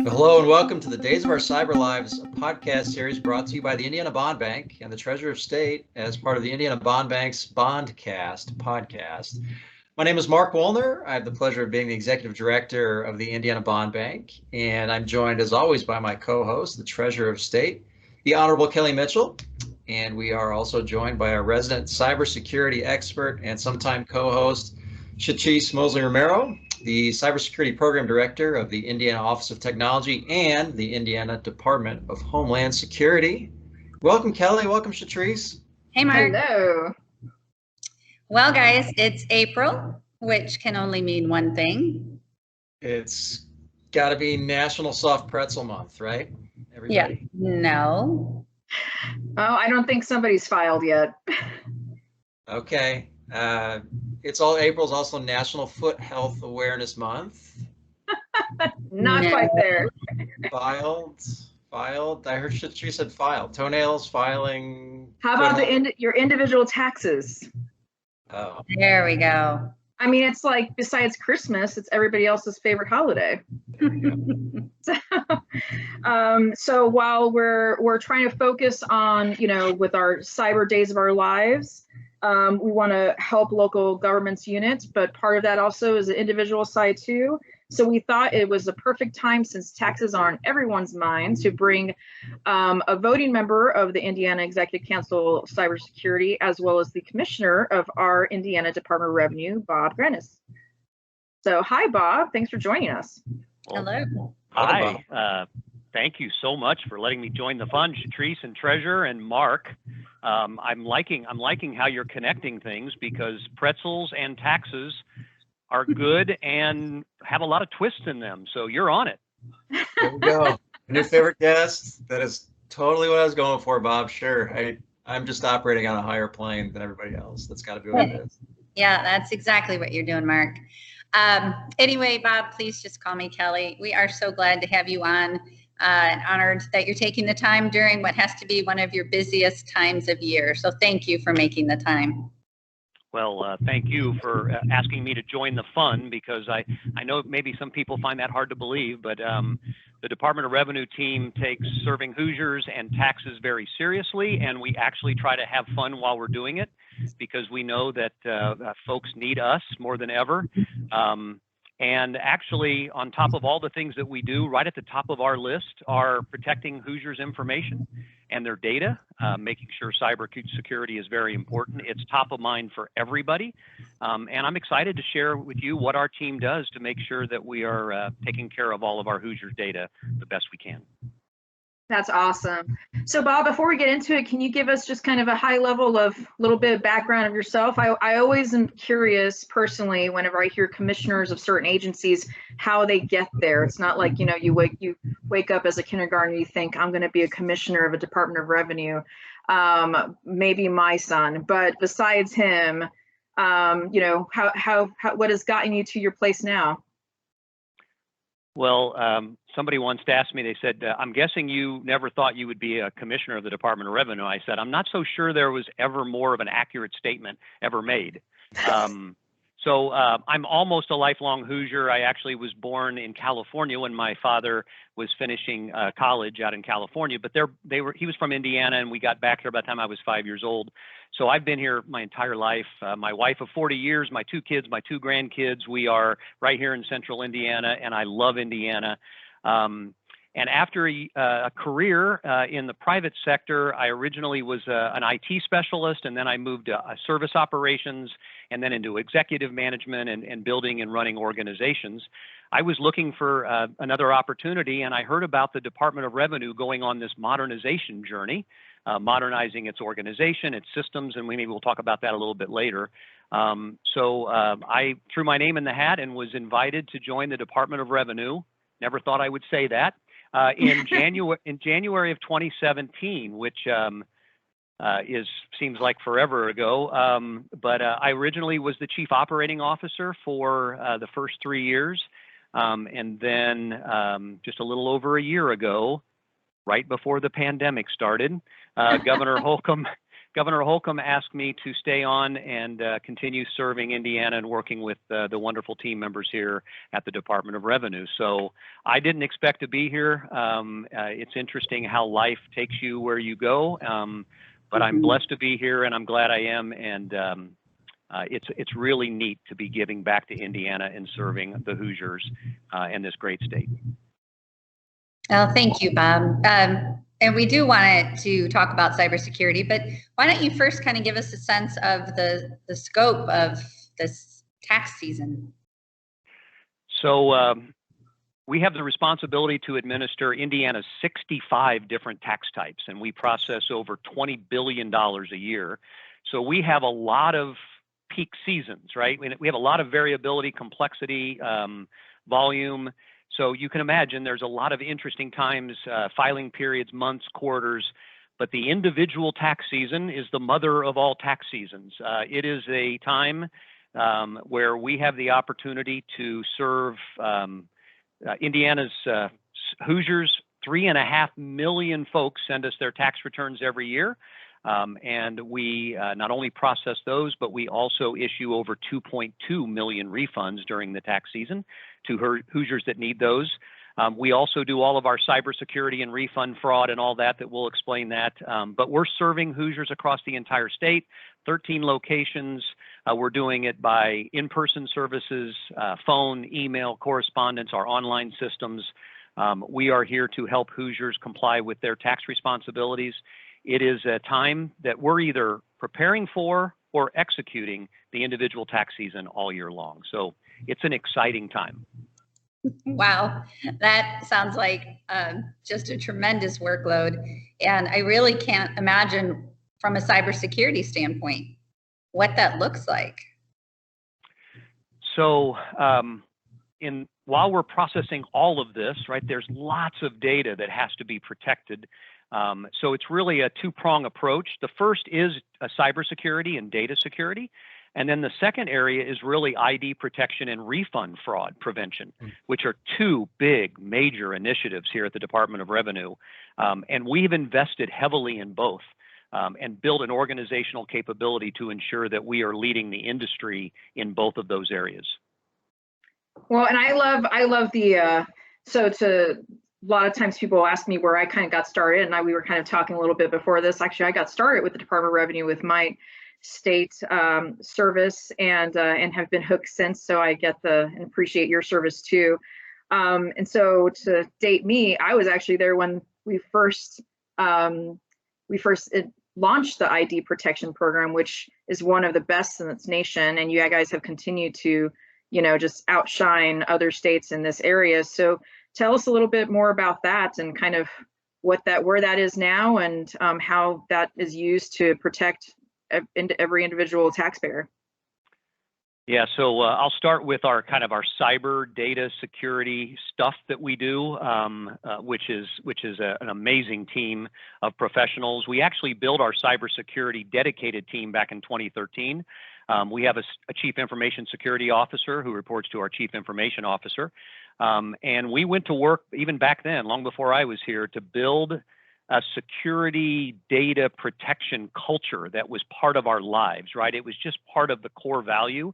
Hello and welcome to the Days of Our Cyber Lives, a podcast series brought to you by the Indiana Bond Bank and the Treasurer of State as part of the Indiana Bond Bank's Bondcast podcast. My name is Mark Wuellner. I have the pleasure of being the Executive Director of the Indiana Bond Bank, and I'm joined as always by my co-host, the Treasurer of State, the Honorable Kelly Mitchell, and we are also joined by our resident cybersecurity expert and sometime co-host, Chetrice Mosley-Romero, the Cybersecurity Program Director of the Indiana Office of Technology and the Indiana Department of Homeland Security. Welcome, Kelly. Welcome, Chetrice. Hey, Mark. Hello. Well, guys, it's April, which can only mean one thing. It's got to be National Soft Pretzel Month, right? Everybody? Yeah. No. Oh, I don't think somebody's filed yet. Okay. April's also National Foot Health Awareness Month. Not quite there. Filed. I heard she said filed. Toenails, filing. How about your individual taxes? Oh. There we go. I mean, it's like besides Christmas, it's everybody else's favorite holiday. So while we're trying to focus on, with our cyber days of our lives, we want to help local governments units, but part of that also is the individual side too. So we thought it was a perfect time, since taxes are on everyone's mind, to bring a voting member of the Indiana Executive Council of Cybersecurity, as well as the commissioner of our Indiana Department of Revenue, Bob Grennes. So hi, Bob. Thanks for joining us. Hello. Hi. Thank you so much for letting me join the fun, Chetrice and Treasurer and Mark. I'm liking how you're connecting things, because pretzels and taxes are good and have a lot of twists in them. So you're on it. There we go. Your favorite guest? That is totally what I was going for, Bob. Sure. I'm just operating on a higher plane than everybody else. That's got to be what it is. Yeah, that's exactly what you're doing, Mark. Anyway, Bob, please just call me Kelly. We are so glad to have you on, and honored that you're taking the time during what has to be one of your busiest times of year. So thank you for making the time. Well, thank you for asking me to join the fun, because I know maybe some people find that hard to believe, but the Department of Revenue team takes serving Hoosiers and taxes very seriously, and we actually try to have fun while we're doing it, because we know that folks need us more than ever. And actually, on top of all the things that we do, right at the top of our list are protecting Hoosiers' information and their data, making sure cybersecurity is very important. It's top of mind for everybody. And I'm excited to share with you what our team does to make sure that we are taking care of all of our Hoosiers' data the best we can. That's awesome. So Bob, before we get into it, can you give us just kind of a high level of little bit of background of yourself? I always am curious personally, whenever I hear commissioners of certain agencies, how they get there. It's not like, you wake up as a kindergartner, you think I'm going to be a commissioner of a Department of Revenue. Maybe my son, but besides him, what has gotten you to your place now? Well, somebody once asked me, they said, I'm guessing you never thought you would be a commissioner of the Department of Revenue. I said, I'm not so sure there was ever more of an accurate statement ever made. So I'm almost a lifelong Hoosier. I actually was born in California when my father was finishing college out in California, but he was from Indiana, and we got back here by the time I was 5 years old. So I've been here my entire life. My wife of 40 years, my two kids, my two grandkids, we are right here in central Indiana, and I love Indiana. And after a career in the private sector, I originally was an IT specialist, and then I moved to service operations, and then into executive management and building and running organizations. I was looking for another opportunity, and I heard about the Department of Revenue going on this modernization journey, modernizing its organization, its systems, and maybe we'll talk about that a little bit later. So I threw my name in the hat and was invited to join the Department of Revenue. Never thought I would say that. In January of 2017, which seems like forever ago. But I originally was the chief operating officer for the first 3 years. And then just a little over a year ago, right before the pandemic started, Governor Holcomb Governor Holcomb asked me to stay on and continue serving Indiana and working with the wonderful team members here at the Department of Revenue. So I didn't expect to be here. It's interesting how life takes you where you go, but I'm blessed to be here, and I'm glad I am. And it's really neat to be giving back to Indiana and serving the Hoosiers in this great state. Well, thank you, Bob. And we do want to talk about cybersecurity, but why don't you first kind of give us a sense of the scope of this tax season? So we have the responsibility to administer Indiana's 65 different tax types, and we process over $20 billion a year. So we have a lot of peak seasons, right? We have a lot of variability, complexity, volume. So you can imagine there's a lot of interesting times, filing periods, months, quarters, but the individual tax season is the mother of all tax seasons. It is a time where we have the opportunity to serve Indiana's Hoosiers. 3.5 million folks send us their tax returns every year. And we not only process those, but we also issue over 2.2 million refunds during the tax season to Hoosiers that need those. We also do all of our cybersecurity and refund fraud and all that we'll explain that. But we're serving Hoosiers across the entire state, 13 locations. We're doing it by in-person services, phone, email, correspondence, our online systems. We are here to help Hoosiers comply with their tax responsibilities. It is a time that we're either preparing for or executing the individual tax season all year long. So it's an exciting time. Wow, that sounds like just a tremendous workload. And I really can't imagine from a cybersecurity standpoint what that looks like. So while we're processing all of this, right, there's lots of data that has to be protected. So it's really a two-prong approach. The first is cybersecurity and data security. And then the second area is really ID protection and refund fraud prevention, which are two big major initiatives here at the Department of Revenue. And we've invested heavily in both and built an organizational capability to ensure that we are leading the industry in both of those areas. Well, and I love the, so a lot of times people ask me where I kind of got started, and we were kind of talking a little bit before this. Actually, I got started with the Department of Revenue with my state service and have been hooked since. So I get and appreciate your service too. And so to date me, I was actually there when we first launched the ID protection program, which is one of the best in its nation. And you guys have continued to, just outshine other states in this area. So tell us a little bit more about that and kind of where that is now and how that is used to protect every individual taxpayer. Yeah, so I'll start with our cyber data security stuff that we do, which is an amazing team of professionals. We actually built our cybersecurity dedicated team back in 2013. We have a chief information security officer who reports to our chief information officer. And we went to work even back then, long before I was here, to build a security data protection culture that was part of our lives, right? It was just part of the core value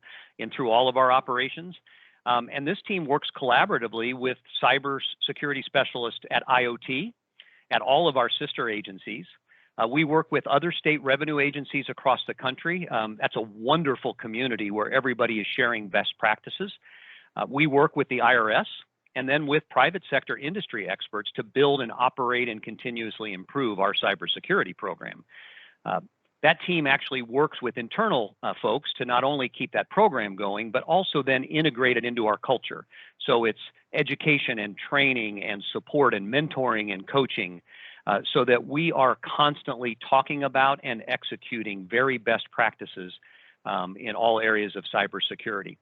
through all of our operations. And this team works collaboratively with cybersecurity specialists at IoT, at all of our sister agencies. We work with other state revenue agencies across the country. That's a wonderful community where everybody is sharing best practices. We work with the IRS and then with private sector industry experts to build and operate and continuously improve our cybersecurity program. That team actually works with internal folks to not only keep that program going, but also then integrate it into our culture. So it's education and training and support and mentoring and coaching so that we are constantly talking about and executing very best practices in all areas of cybersecurity.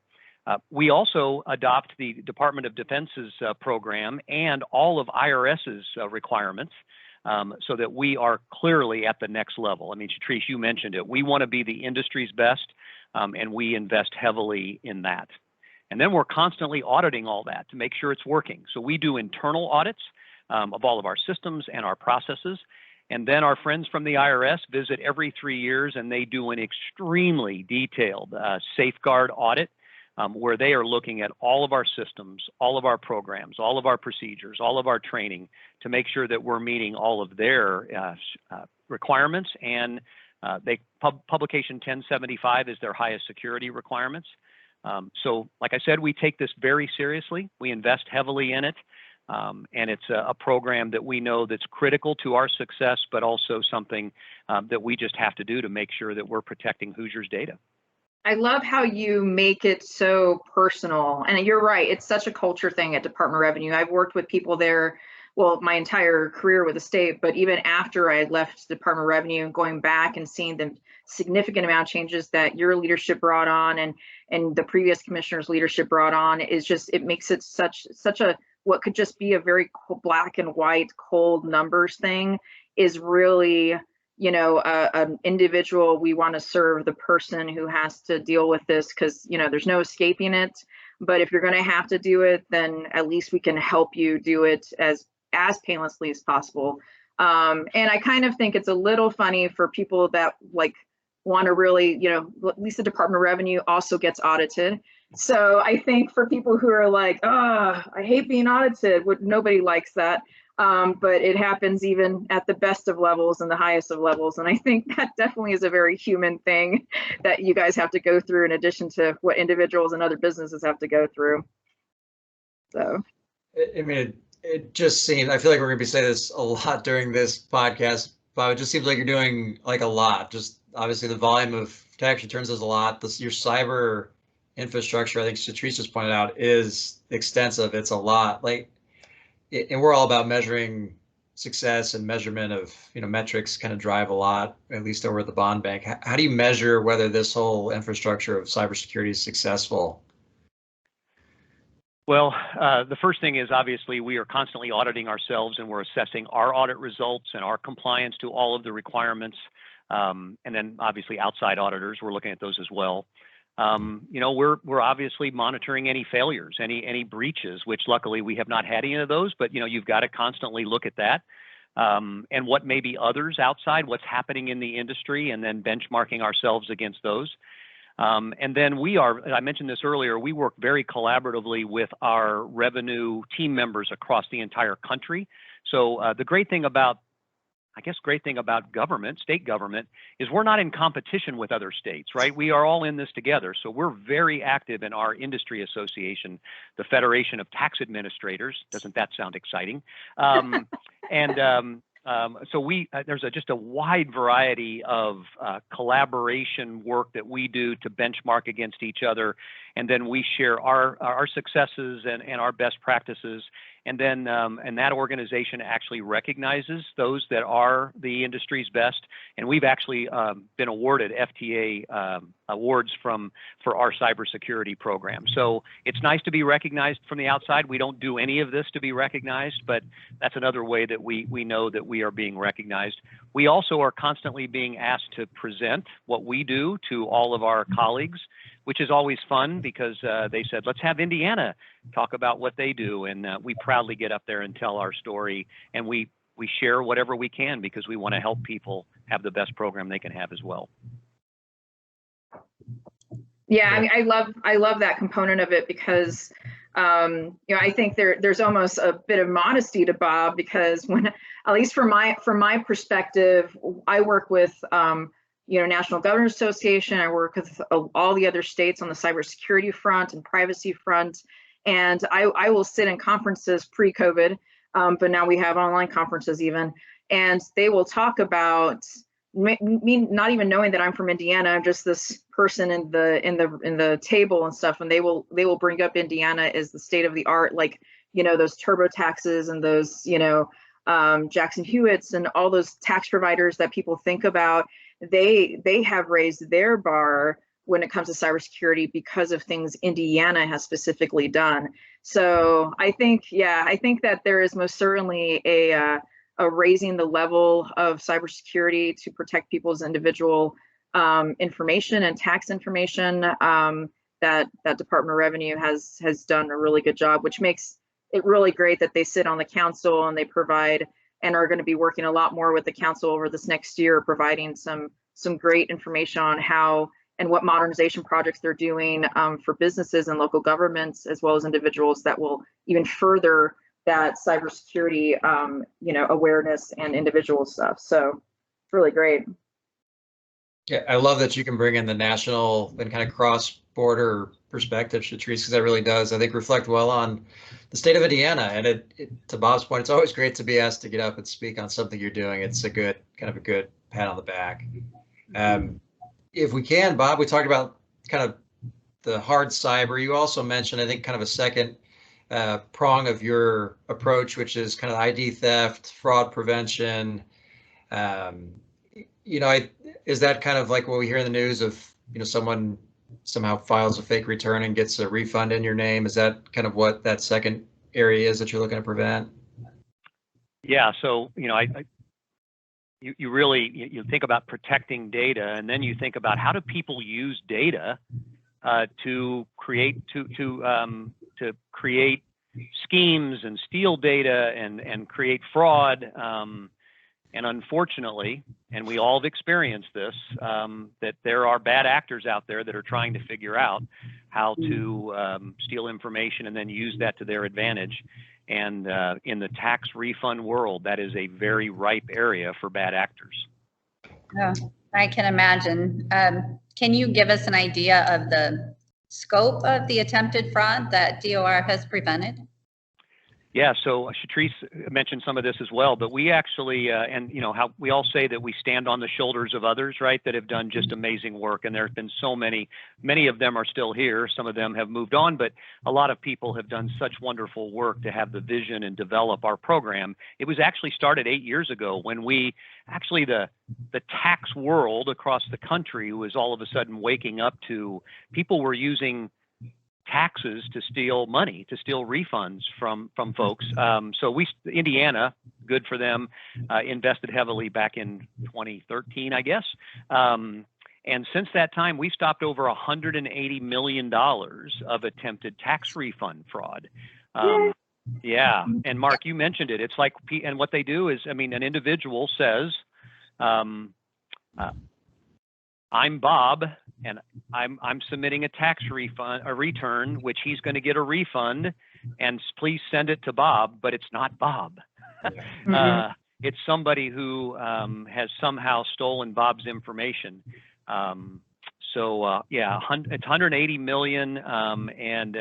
We also adopt the Department of Defense's program and all of IRS's requirements so that we are clearly at the next level. I mean, Chetrice, you mentioned it. We want to be the industry's best, and we invest heavily in that. And then we're constantly auditing all that to make sure it's working. So we do internal audits of all of our systems and our processes. And then our friends from the IRS visit every 3 years, and they do an extremely detailed safeguard audit where they are looking at all of our systems, all of our programs, all of our procedures, all of our training to make sure that we're meeting all of their requirements. And publication 1075 is their highest security requirements. So like I said, we take this very seriously. We invest heavily in it. And it's a program that we know that's critical to our success, but also something that we just have to do to make sure that we're protecting Hoosier's data. I love how you make it so personal. And you're right, it's such a culture thing at Department of Revenue. I've worked with people there, well, my entire career with the state, but even after I left Department of Revenue and going back and seeing the significant amount of changes that your leadership brought on and the previous commissioner's leadership brought on, is just, it makes it such a, what could just be a very black and white, cold numbers thing is really, you know, an individual. We want to serve the person who has to deal with this, because, you know, there's no escaping it. But if you're going to have to do it, then at least we can help you do it as painlessly as possible. And I kind of think it's a little funny for people that like want to really, you know, at least the Department of Revenue also gets audited. So I think for people who are like, oh, I hate being audited, nobody likes that. But it happens even at the best of levels and the highest of levels. And I think that definitely is a very human thing that you guys have to go through, in addition to what individuals and other businesses have to go through. So, I mean, it just seems, I feel like we're going to be saying this a lot during this podcast, but it just seems like you're doing like a lot. Just obviously the volume of tax returns is a lot. Your cyber infrastructure, I think Chetrice just pointed out, is extensive. It's a lot. Like, and we're all about measuring success, and measurement of, you know, metrics kind of drive a lot, at least over at the bond bank. How do you measure whether this whole infrastructure of cybersecurity is successful? Well, the first thing is, obviously we are constantly auditing ourselves, and we're assessing our audit results and our compliance to all of the requirements. And then obviously outside auditors, we're looking at those as well. You know, we're obviously monitoring any failures, any breaches, which luckily we have not had any of those, but, you know, you've got to constantly look at that. And what may be others outside, what's happening in the industry, and then benchmarking ourselves against those. And then I mentioned this earlier, we work very collaboratively with our revenue team members across the entire country. So the great thing about government, state government, is we're not in competition with other states, right? We are all in this together. So we're very active in our industry association, the Federation of Tax Administrators. Doesn't that sound exciting? So there's just a wide variety of collaboration work that we do to benchmark against each other, and then we share our successes and our best practices. And then and that organization actually recognizes those that are the industry's best. And we've actually been awarded FTA awards for our cybersecurity program. So it's nice to be recognized from the outside. We don't do any of this to be recognized, but that's another way that we know that we are being recognized. We also are constantly being asked to present what we do to all of our colleagues, which is always fun, because they said, let's have Indiana talk about what they do. And we proudly get up there and tell our story, and we share whatever we can, because we want to help people have the best program they can have as well. Yeah, I mean, I love that component of it, because you know, I think there's almost a bit of modesty to Bob, because when, at least from my perspective, I work with you know, National Governors Association. I work with all the other states on the cybersecurity front and privacy front, and I will sit in conferences pre-COVID, but now we have online conferences even, and they will talk about me not even knowing that I'm from Indiana. I'm just this person in the table and stuff, and they will bring up Indiana as the state of the art, like, you know, those TurboTaxes and those, you know, Jackson Hewitts and all those tax providers that people think about. They have raised their bar when it comes to cybersecurity because of things Indiana has specifically done. So I think that there is most certainly a raising the level of cybersecurity to protect people's individual information and tax information that Department of Revenue has done a really good job, which makes it really great that they sit on the council and they provide and are going to be working a lot more with the council over this next year, providing some great information on how and what modernization projects they're doing for businesses and local governments, as well as individuals, that will even further that cybersecurity, awareness and individual stuff. So it's really great. Yeah, I love that you can bring in the national and kind of cross-border perspective, Chetrice, because that really does, I think, reflect well on the state of Indiana. And to Bob's point, it's always great to be asked to get up and speak on something you're doing. It's a good pat on the back. If we can, Bob, we talked about kind of the hard cyber. You also mentioned, I think, kind of a second prong of your approach, which is kind of ID theft, fraud prevention. Is that kind of like what we hear in the news of, someone somehow files a fake return and gets a refund in your name? Is that kind of what that second area is that you're looking to prevent? Yeah. So, you really think about protecting data, and then you think about how do people use data to create create schemes and steal data and create fraud. And unfortunately, and we all have experienced this, that there are bad actors out there that are trying to figure out how to steal information and then use that to their advantage. And in the tax refund world, that is a very ripe area for bad actors. Oh, I can imagine. Can you give us an idea of the scope of the attempted fraud that DOR has prevented? Yeah, so Chetrice mentioned some of this as well, but we actually, how we all say that we stand on the shoulders of others, right, that have done just amazing work. And there have been so many of them are still here. Some of them have moved on, but a lot of people have done such wonderful work to have the vision and develop our program. It was actually started 8 years ago when the tax world across the country was all of a sudden waking up to people were using taxes to steal money, to steal refunds from folks. So Indiana, good for them, invested heavily back in 2013, I guess. And since that time, we've stopped over $180 million of attempted tax refund fraud. Yeah. And Mark, you mentioned it. It's like, and what they do is, an individual says, I'm Bob, and I'm submitting a tax return, which he's going to get a refund, and please send it to Bob, but it's not Bob. It's somebody who has somehow stolen Bob's information. It's 180 million, and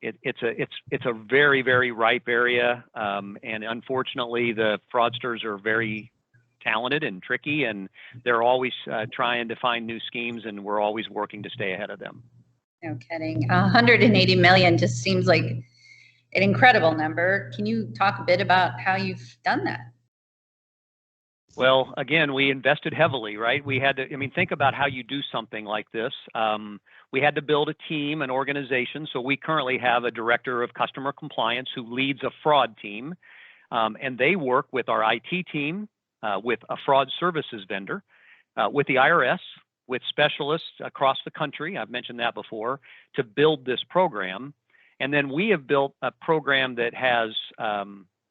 it's a very, very ripe area, and unfortunately, the fraudsters are very talented and tricky, and they're always trying to find new schemes, and we're always working to stay ahead of them. No kidding. 180 million just seems like an incredible number. Can you talk a bit about how you've done that? Well, again, we invested heavily, right? We had to, think about how you do something like this. We had to build a team, an organization. So we currently have a director of customer compliance who leads a fraud team, and they work with our IT team, with a fraud services vendor, with the IRS, with specialists across the country, I've mentioned that before, to build this program. And then we have built a program that has,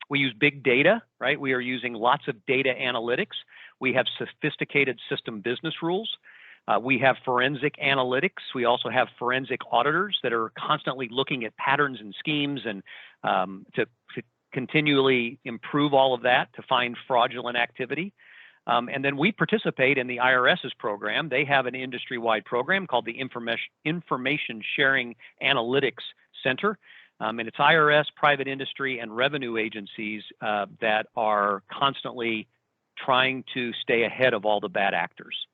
we use big data, right? We are using lots of data analytics. We have sophisticated system business rules. We have forensic analytics. We also have forensic auditors that are constantly looking at patterns and schemes and to continually improve all of that to find fraudulent activity. And then we participate in the IRS's program. They have an industry-wide program called the Information Sharing Analytics Center. And it's IRS, private industry, and revenue agencies that are constantly trying to stay ahead of all the bad actors.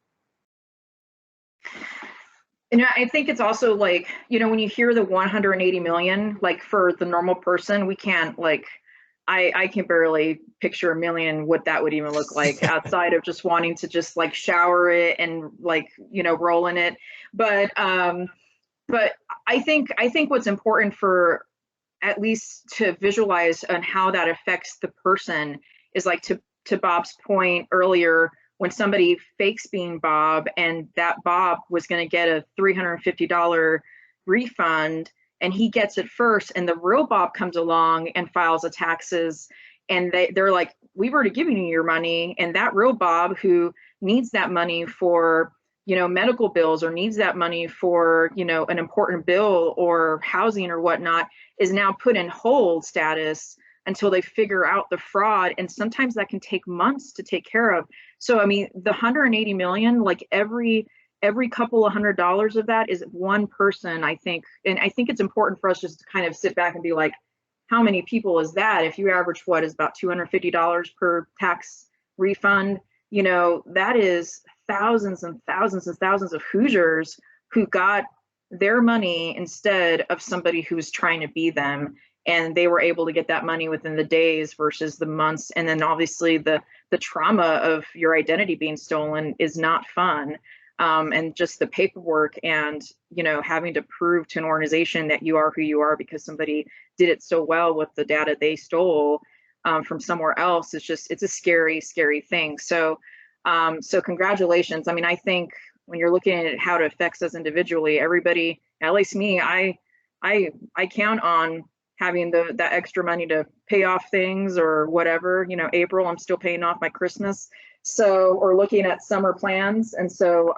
And I think it's also like, when you hear the 180 million, like for the normal person, we can't I can barely picture a million, what that would even look like outside of just wanting to just shower it and roll in it. But I think what's important for at least to visualize on how that affects the person is to Bob's point earlier, when somebody fakes being Bob and that Bob was going to get a $350 refund, and he gets it first, and the real Bob comes along and files the taxes, and they're like, we've already given you your money. And that real Bob who needs that money for, medical bills, or needs that money for, an important bill or housing or whatnot, is now put in hold status until they figure out the fraud. And sometimes that can take months to take care of. So, I mean, the 180 million, like every couple of $100 of that is one person, I think. And I think it's important for us just to kind of sit back and be like, how many people is that? If you average what is about $250 per tax refund, that is thousands and thousands and thousands of Hoosiers who got their money instead of somebody who's trying to be them. And they were able to get that money within the days versus the months. And then obviously the trauma of your identity being stolen is not fun. And just the paperwork and, having to prove to an organization that you are who you are because somebody did it so well with the data they stole from somewhere else. It's a scary, scary thing. So congratulations. I mean, I think when you're looking at how it affects us individually, everybody, at least me, I count on having that extra money to pay off things or whatever. April, I'm still paying off my Christmas. So, or looking at summer plans. And so,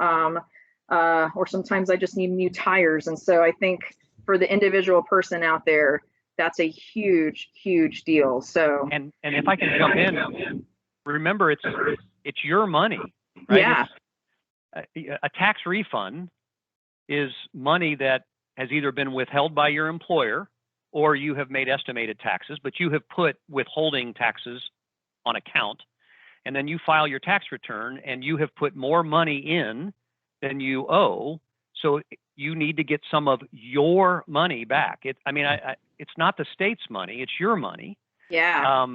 or sometimes I just need new tires. And so I think for the individual person out there, that's a huge, huge deal. So, and if I can jump in, remember it's your money, right? Yeah. A tax refund is money that has either been withheld by your employer or you have made estimated taxes, but you have put withholding taxes on account. And then you file your tax return and you have put more money in than you owe. So you need to get some of your money back. It's not the state's money, it's your money. Yeah.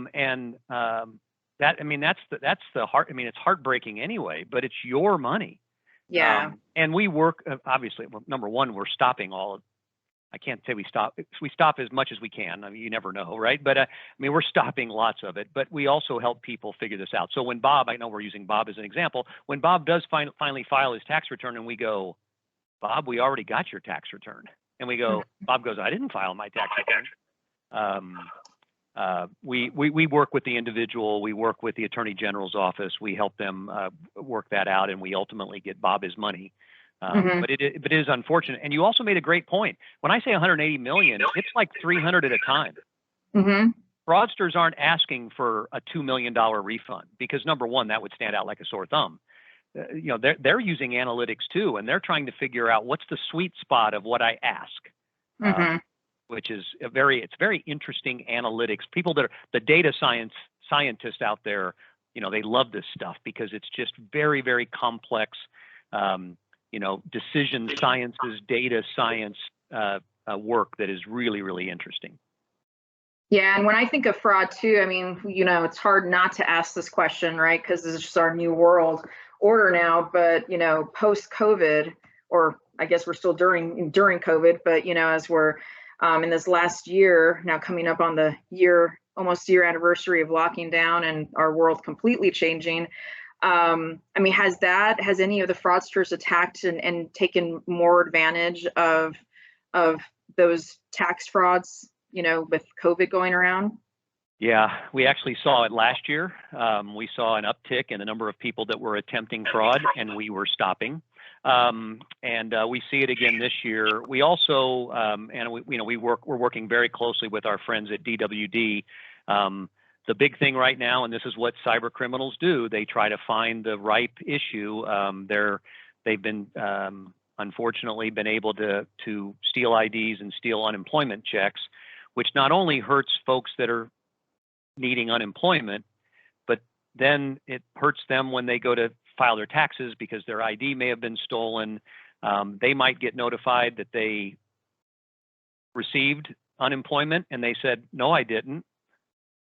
That's the heart. I mean, it's heartbreaking anyway, but it's your money. Yeah. And we work, obviously, well, number one, we're stopping all of, I can't say we stop as much as we can. I mean, you never know, right? But we're stopping lots of it, but we also help people figure this out. So when Bob, I know we're using Bob as an example, when Bob does finally file his tax return and we go, Bob, we already got your tax return. And we go, Bob goes, I didn't file my tax return. We work with the individual, we work with the Attorney General's office, we help them work that out, and we ultimately get Bob his money. But it is unfortunate. And you also made a great point. When I say 180 million, it's like 300 at a time. Fraudsters aren't asking for a $2 million refund because, number one, that would stand out like a sore thumb. They're using analytics too, and they're trying to figure out what's the sweet spot of what I ask, which is it's very interesting analytics. People that are the data scientists out there, they love this stuff because it's just very, very complex. Decision sciences, data science work that is really, really interesting. Yeah, and when I think of fraud too, I mean, it's hard not to ask this question, right? Because this is just our new world order now. But post-COVID, or I guess we're still during COVID, but as we're in this last year now, coming up on the almost year anniversary of locking down and our world completely changing. Has any of the fraudsters attacked and taken more advantage of those tax frauds, with COVID going around? Yeah, we actually saw it last year. We saw an uptick in the number of people that were attempting fraud, and we were stopping. And we see it again this year. We also, we're working very closely with our friends at DWD. The big thing right now, and this is what cyber criminals do, they try to find the ripe issue. They've been, unfortunately, been able to steal IDs and steal unemployment checks, which not only hurts folks that are needing unemployment, but then it hurts them when they go to file their taxes because their ID may have been stolen. They might get notified that they received unemployment and they said, no, I didn't.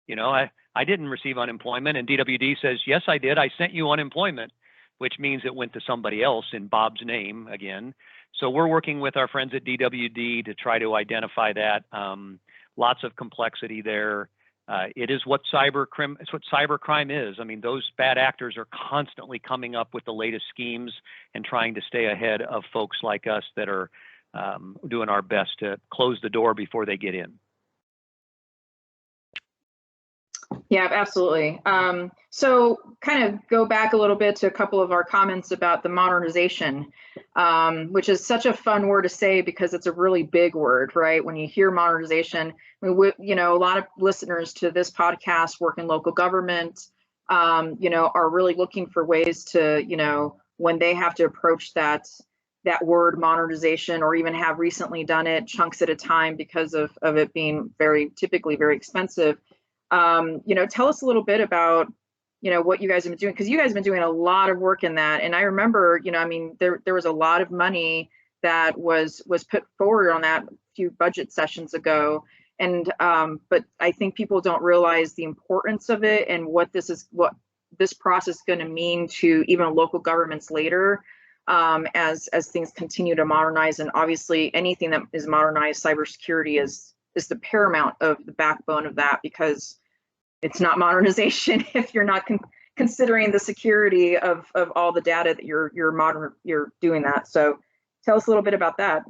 I didn't receive unemployment. And DWD says, yes, I did. I sent you unemployment, which means it went to somebody else in Bob's name again. So we're working with our friends at DWD to try to identify that. Lots of complexity there. It is what cybercrime is. I mean, those bad actors are constantly coming up with the latest schemes and trying to stay ahead of folks like us that are doing our best to close the door before they get in. Yeah, absolutely. So kind of go back a little bit to a couple of our comments about the modernization, which is such a fun word to say because it's a really big word, right? When you hear modernization, you know, a lot of listeners to this podcast work in local government, you know, are really looking for ways to, you know, when they have to approach that word modernization, or even have recently done it chunks at a time because of it being typically very expensive. You know, tell us a little bit about, you know, what you guys have been doing, because you guys have been doing a lot of work in that. And I remember, you know, I mean, there was a lot of money that was put forward on that a few budget sessions ago. And but I think people don't realize the importance of it and what this process is going to mean to even local governments later, as things continue to modernize. And obviously anything that is modernized, cybersecurity is the paramount of the backbone of that, because it's not modernization if you're not considering the security of all the data that you're doing that. So tell us a little bit about that.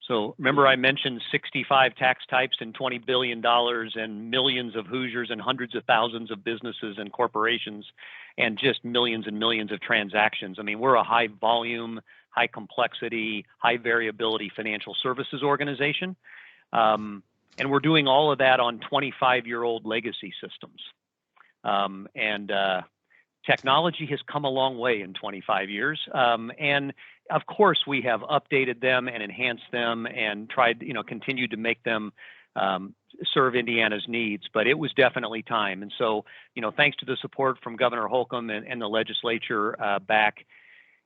So remember I mentioned 65 tax types and $20 billion and millions of Hoosiers and hundreds of thousands of businesses and corporations and just millions and millions of transactions. I mean, we're a high volume, high complexity, high variability financial services organization. And we're doing all of that on 25-year-old legacy systems. Technology has come a long way in 25 years. And of course, we have updated them and enhanced them and tried, you know, continued to make them serve Indiana's needs, but it was definitely time. And so, you know, thanks to the support from Governor Holcomb and the legislature back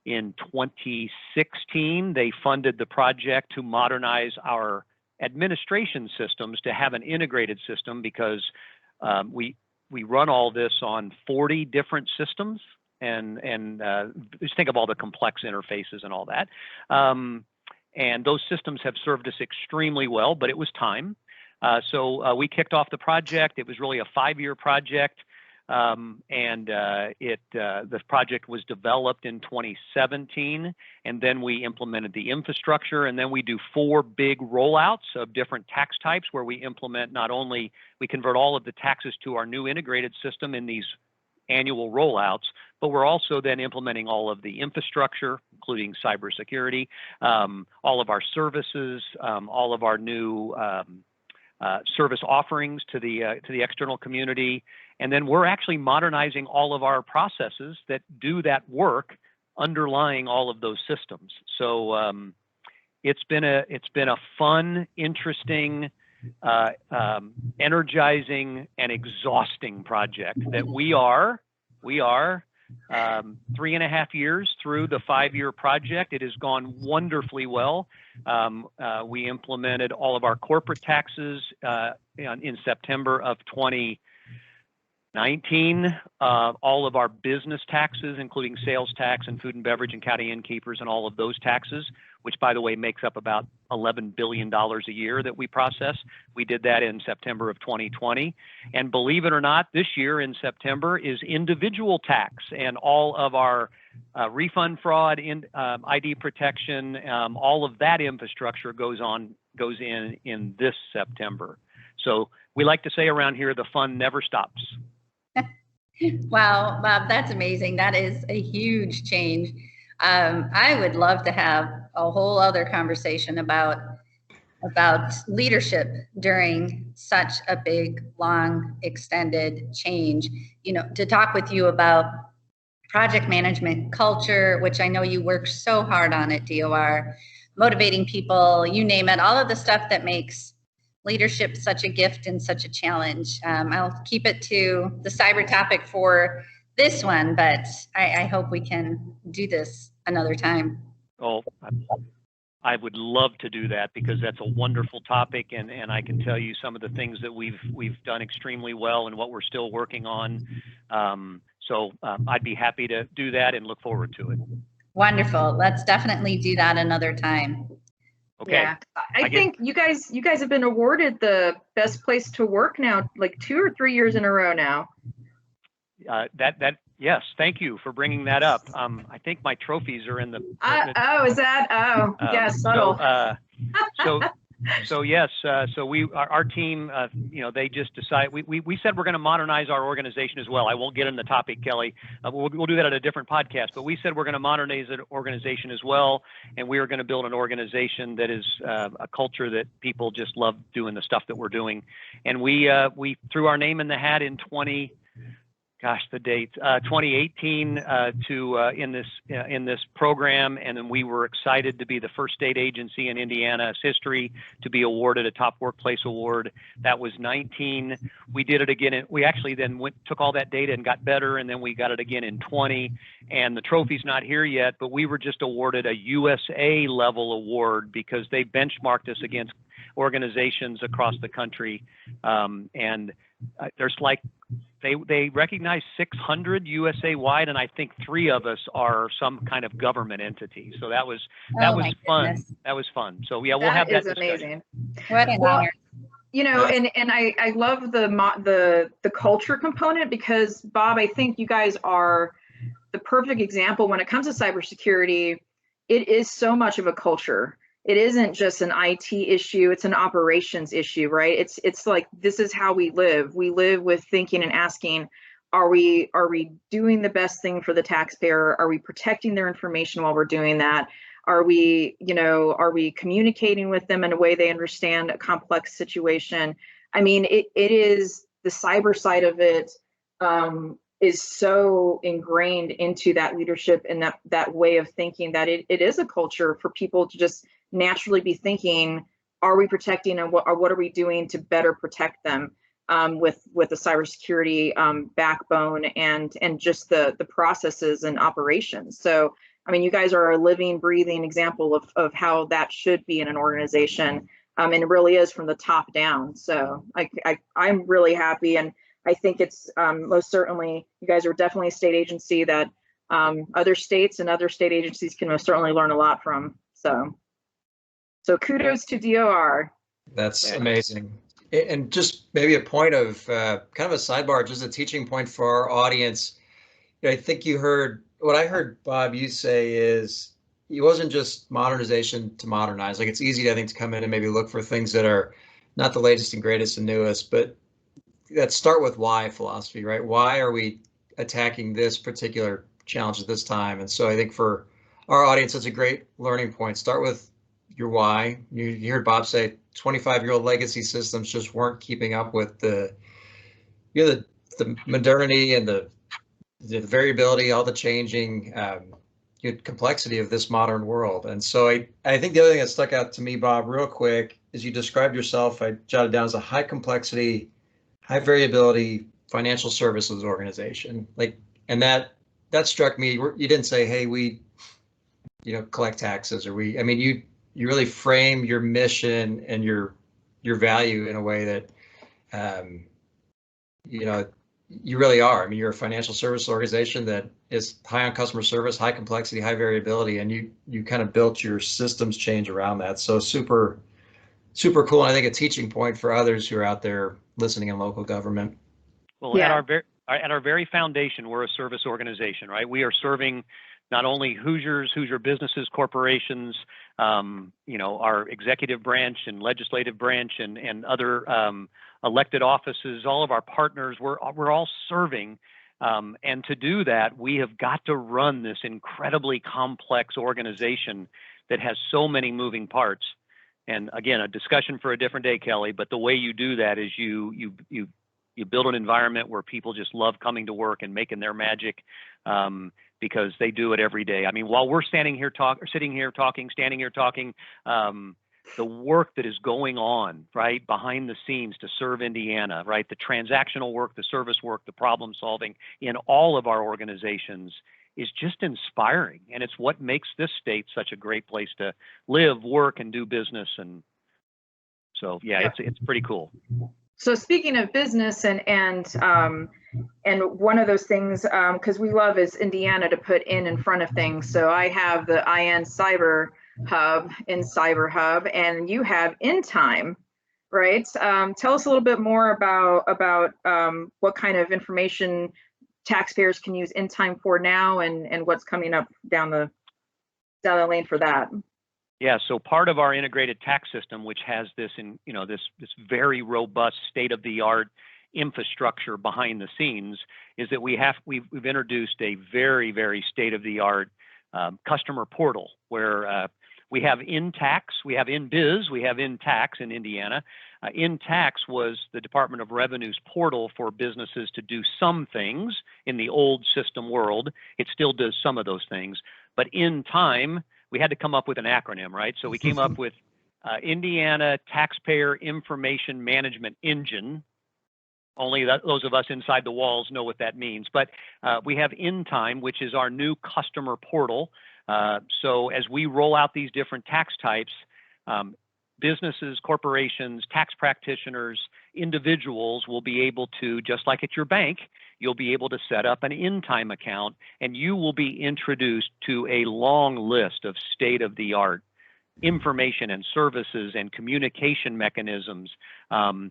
in 2016, they funded the project to modernize our administration systems to have an integrated system, because we run all this on 40 different systems, and just think of all the complex interfaces and all that. And those systems have served us extremely well, but it was time. So we kicked off the project. It was really a 5-year project. The project was developed in 2017, and then we implemented the infrastructure, and then we do 4 big rollouts of different tax types where we implement we convert all of the taxes to our new integrated system in these annual rollouts, but we're also then implementing all of the infrastructure, including cybersecurity, all of our services, all of our new service offerings to the external community. And then we're actually modernizing all of our processes that do that work underlying all of those systems. So it's been a fun, interesting, energizing, and exhausting project that we are 3.5 years through the 5-year project. It has gone wonderfully well. We implemented all of our corporate taxes in September of 2019, all of our business taxes, including sales tax and food and beverage and county innkeepers and all of those taxes, which, by the way, makes up about $11 billion a year that we process. We did that in September of 2020. And believe it or not, this year in September is individual tax, and all of our refund fraud, ID protection, all of that infrastructure goes in this September. So we like to say around here, the fun never stops. Wow, Bob, that's amazing. That is a huge change. I would love to have a whole other conversation about leadership during such a big, long, extended change. You know, to talk with you about project management culture, which I know you work so hard on at DOR, motivating people, you name it, all of the stuff that makes leadership such a gift and such a challenge. I'll keep it to the cyber topic for this one, but I hope we can do this another time. Oh, I would love to do that, because that's a wonderful topic, and I can tell you some of the things that we've done extremely well and what we're still working on. So I'd be happy to do that and look forward to it. Wonderful. Let's definitely do that another time. Okay. Yeah, I think you guys have been awarded the best place to work now, like 2 or 3 years in a row now. Yes, thank you for bringing that up. I think my trophies are in the. Oh, is that? Oh, yeah, subtle. So So yes, so our team, they just decided, we said we're going to modernize our organization as well. I won't get into the topic, Kelly. We'll do that at a different podcast, but we said we're going to modernize the organization as well. And we are going to build an organization that is a culture that people just love doing the stuff that we're doing. And we threw our name in the hat in 2018 in this program, and then we were excited to be the first state agency in Indiana's history to be awarded a Top Workplace Award. That was 19. We did it again. We actually then took all that data and got better, and then we got it again in 20. And the trophy's not here yet, but we were just awarded a USA level award because they benchmarked us against organizations across the country, and there's like they recognize 600 USA wide, and I think 3 of us are some kind of government entity. So that was fun. Goodness. That was fun. So yeah, we'll have that discussion. Amazing. What an honor. And I love the culture component because, Bob, I think you guys are the perfect example when it comes to cybersecurity. It is so much of a culture. It isn't just an IT issue, it's an operations issue, right? It's like, this is how we live. We live with thinking and asking, are we doing the best thing for the taxpayer? Are we protecting their information while we're doing that? Are we communicating with them in a way they understand a complex situation? I mean, it is, the cyber side of it is so ingrained into that leadership and that way of thinking that it is a culture for people to just naturally be thinking, are we protecting, and what are we doing to better protect them with the cybersecurity backbone and just the processes and operations. So, I mean, you guys are a living, breathing example of how that should be in an organization, and it really is from the top down. So I'm really happy, and I think it's most certainly, you guys are definitely a state agency that other states and other state agencies can most certainly learn a lot from. So kudos to DOR. That's amazing. And just maybe a point of kind of a sidebar, just a teaching point for our audience. I think what I heard Bob you say is it wasn't just modernization to modernize. Like, it's easy, I think, to come in and maybe look for things that are not the latest and greatest and newest, but that start with why philosophy, right? Why are we attacking this particular challenge at this time? And so I think for our audience, it's a great learning point. Start with your why. You heard Bob say 25-year-old legacy systems just weren't keeping up with the modernity and the variability, all the changing complexity of this modern world. And so I think the other thing that stuck out to me, Bob, real quick, is you described yourself, I jotted down, as a high complexity, high variability financial services organization. And that struck me. You didn't say, hey, we collect taxes, or you really frame your mission and your value in a way that you really are. I mean, you're a financial service organization that is high on customer service, high complexity, high variability, and you kind of built your systems change around that. So super, super cool. And I think a teaching point for others who are out there listening in local government. Well, yeah. At our very foundation, we're a service organization, right? We are serving not only Hoosiers, Hoosier businesses, corporations, our executive branch and legislative branch and other elected offices, all of our partners, we're all serving. And to do that, we have got to run this incredibly complex organization that has so many moving parts. And again, a discussion for a different day, Kelly, but the way you do that is you build an environment where people just love coming to work and making their magic, because they do it every day. I mean, while we're sitting here talking, the work that is going on, right, behind the scenes to serve Indiana, right, the transactional work, the service work, the problem solving in all of our organizations is just inspiring. And it's what makes this state such a great place to live, work, and do business. And so, yeah. It's pretty cool. So speaking of business and one of those things, because we love as Indiana to put in front of things. So I have the IN Cyber Hub in Cyber Hub, and you have In Time, right? Tell us a little bit more about what kind of information taxpayers can use In Time for now, and what's coming up down the lane for that. Yeah, so part of our integrated tax system, which has this this very robust state-of-the-art infrastructure behind the scenes, is that we've introduced a very, very state-of-the-art customer portal where we have InTax, we have InBiz, we have InTax in Indiana. InTax was the Department of Revenue's portal for businesses to do some things in the old system world. It still does some of those things, but in time, we had to come up with an acronym, right? So we came up with Indiana Taxpayer Information Management Engine. Only those of us inside the walls know what that means. But we have InTime, which is our new customer portal. So as we roll out these different tax types, businesses, corporations, tax practitioners, individuals will be able to, just like at your bank, you'll be able to set up an InTime account, and you will be introduced to a long list of state-of-the-art information and services and communication mechanisms and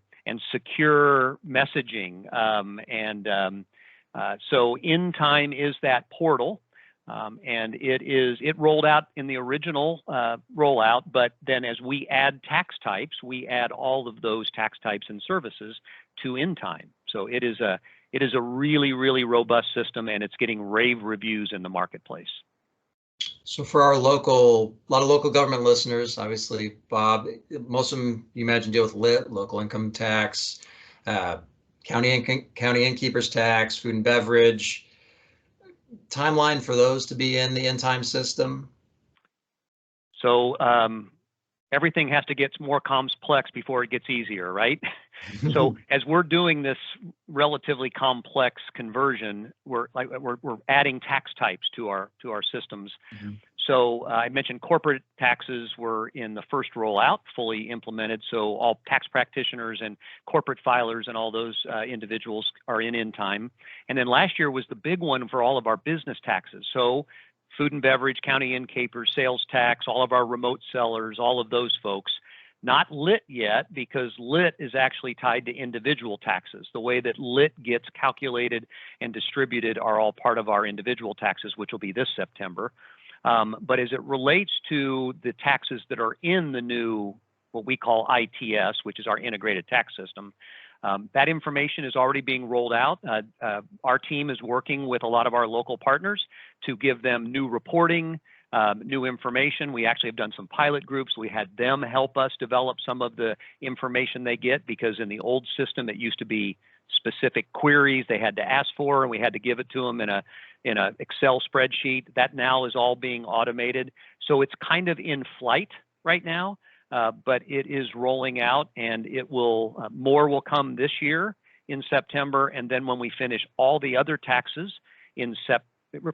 secure messaging. So InTime is that portal. And it rolled out in the original rollout, but then as we add tax types, we add all of those tax types and services to InTime. So it is a really, really robust system, and it's getting rave reviews in the marketplace. So for our a lot of local government listeners, obviously, Bob, most of them you imagine deal with LIT, local income tax, county innkeeper's tax, food and beverage. Timeline for those to be in the InTime system? So everything has to get more complex before it gets easier, right? So as we're doing this relatively complex conversion, we're adding tax types to our systems. Mm-hmm. So I mentioned corporate taxes were in the first rollout, fully implemented. So all tax practitioners and corporate filers and all those individuals are in InTime. And then last year was the big one for all of our business taxes. So food and beverage, county innkeepers, sales tax, all of our remote sellers, all of those folks. Not LIT yet, because LIT is actually tied to individual taxes. The way that LIT gets calculated and distributed are all part of our individual taxes, which will be this September. But as it relates to the taxes that are in the new, what we call ITS, which is our integrated tax system, that information is already being rolled out. Our team is working with a lot of our local partners to give them new reporting, new information. We actually have done some pilot groups. We had them help us develop some of the information they get, because in the old system, it used to be specific queries they had to ask for, and we had to give it to them in a Excel spreadsheet. That now is all being automated. So it's kind of in flight right now, but it is rolling out, and it will more will come this year in September. And then when we finish all the other taxes in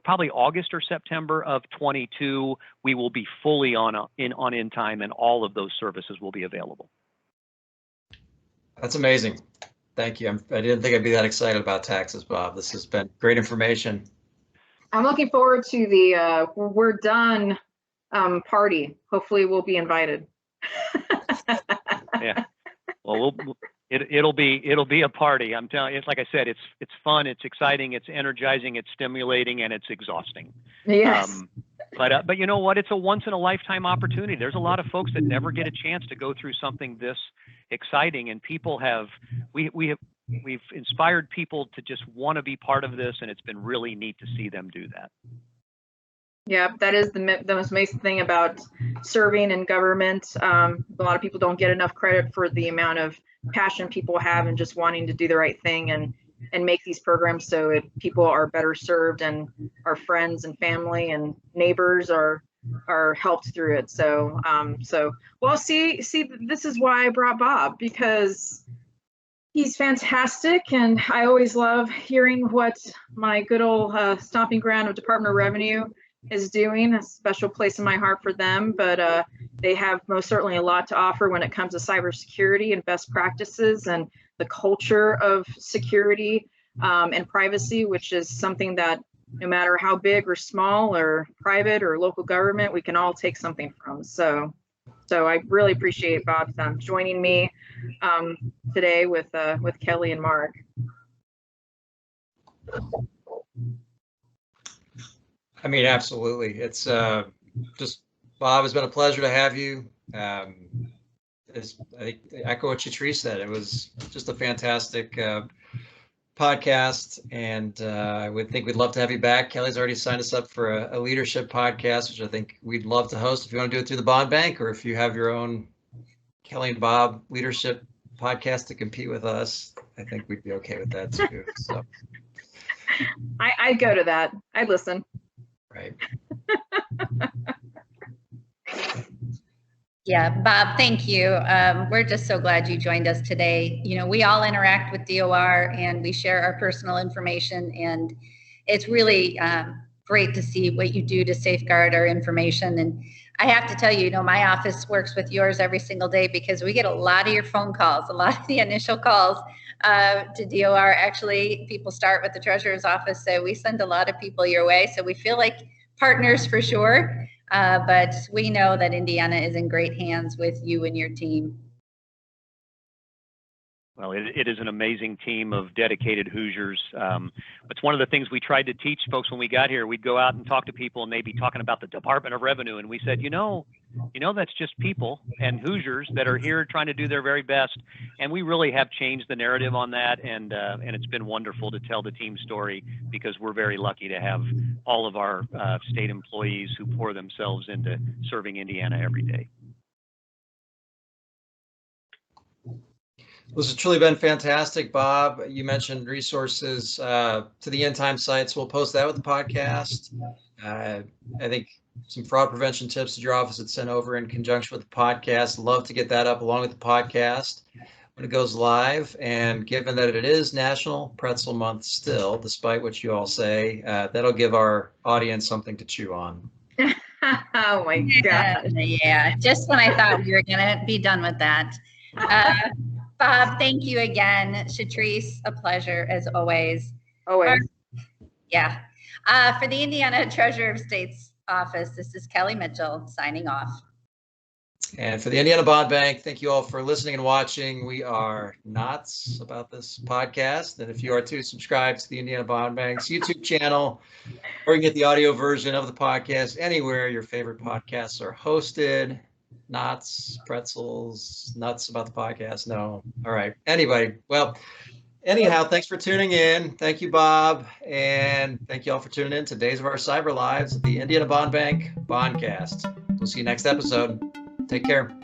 probably August or September of 22, we will be fully on InTime, and all of those services will be available. That's amazing. Thank you. I didn't think I'd be that excited about taxes, Bob. This has been great information. I'm looking forward to the we're done party. Hopefully we'll be invited. Yeah. Well, it'll be a party. I'm telling you, like I said, it's fun, it's exciting, it's energizing, it's stimulating, and it's exhausting. Yes. But you know what? It's a once in a lifetime opportunity. There's a lot of folks that never get a chance to go through something this exciting, and we've inspired people to just want to be part of this, and it's been really neat to see them do that. Yeah, that is the most amazing thing about serving in government. A lot of people don't get enough credit for the amount of passion people have and just wanting to do the right thing and make these programs so people are better served, and our friends and family and neighbors are helped through it. So well, see, this is why I brought Bob, because he's fantastic, and I always love hearing what my good old stomping ground of Department of Revenue is doing. A special place in my heart for them, but they have most certainly a lot to offer when it comes to cybersecurity and best practices and the culture of security and privacy, which is something that no matter how big or small or private or local government, we can all take something from. So I really appreciate Bob joining me today with Kelly and Mark. I mean, absolutely. It's just Bob, it's been a pleasure to have you. I echo what Chetrice said. It was just a fantastic podcast, and I would think we'd love to have you back. Kelly's already signed us up for a leadership podcast, which I think we'd love to host if you want to do it through the bond bank, or if you have your own Kelly and Bob leadership podcast to compete with us. I think we'd be okay with that too. So I'd go to that. I'd listen. right. Yeah, Bob, thank you. We're just so glad you joined us today. You know, we all interact with DOR and we share our personal information, and it's really great to see what you do to safeguard our information. And I have to tell you, you know, my office works with yours every single day because we get a lot of your phone calls, a lot of the initial calls to DOR. Actually, people start with the treasurer's office, so we send a lot of people your way. So we feel like partners for sure. But we know that Indiana is in great hands with you and your team. Well, it is an amazing team of dedicated Hoosiers. It's one of the things we tried to teach folks when we got here. We'd go out and talk to people, and they'd be talking about the Department of Revenue, and we said, you know, that's just people and Hoosiers that are here trying to do their very best. And we really have changed the narrative on that, and it's been wonderful to tell the team story, because we're very lucky to have all of our state employees who pour themselves into serving Indiana every day. This has truly been fantastic, Bob. You mentioned resources to the End Time sites. We'll post that with the podcast. I think some fraud prevention tips that your office had sent over in conjunction with the podcast. Love to get that up along with the podcast when it goes live. And given that it is National Pretzel Month still, despite what you all say, that'll give our audience something to chew on. Oh my God. Yeah, just when I thought we were going to be done with that. Bob, thank you again. Chetrice, a pleasure as always. Always. Yeah. For the Indiana Treasurer of State's office, this is Kelly Mitchell signing off. And for the Indiana Bond Bank, thank you all for listening and watching. We are nuts about this podcast. And if you are too, subscribe to the Indiana Bond Bank's YouTube channel, or you can get the audio version of the podcast anywhere your favorite podcasts are hosted. Knots, pretzels, nuts about the podcast. No. All right. Anybody. Well, anyhow, thanks for tuning in. Thank you, Bob. And thank you all for tuning in to Days of Our Cyber Lives, the Indiana Bond Bank Bondcast. We'll see you next episode. Take care.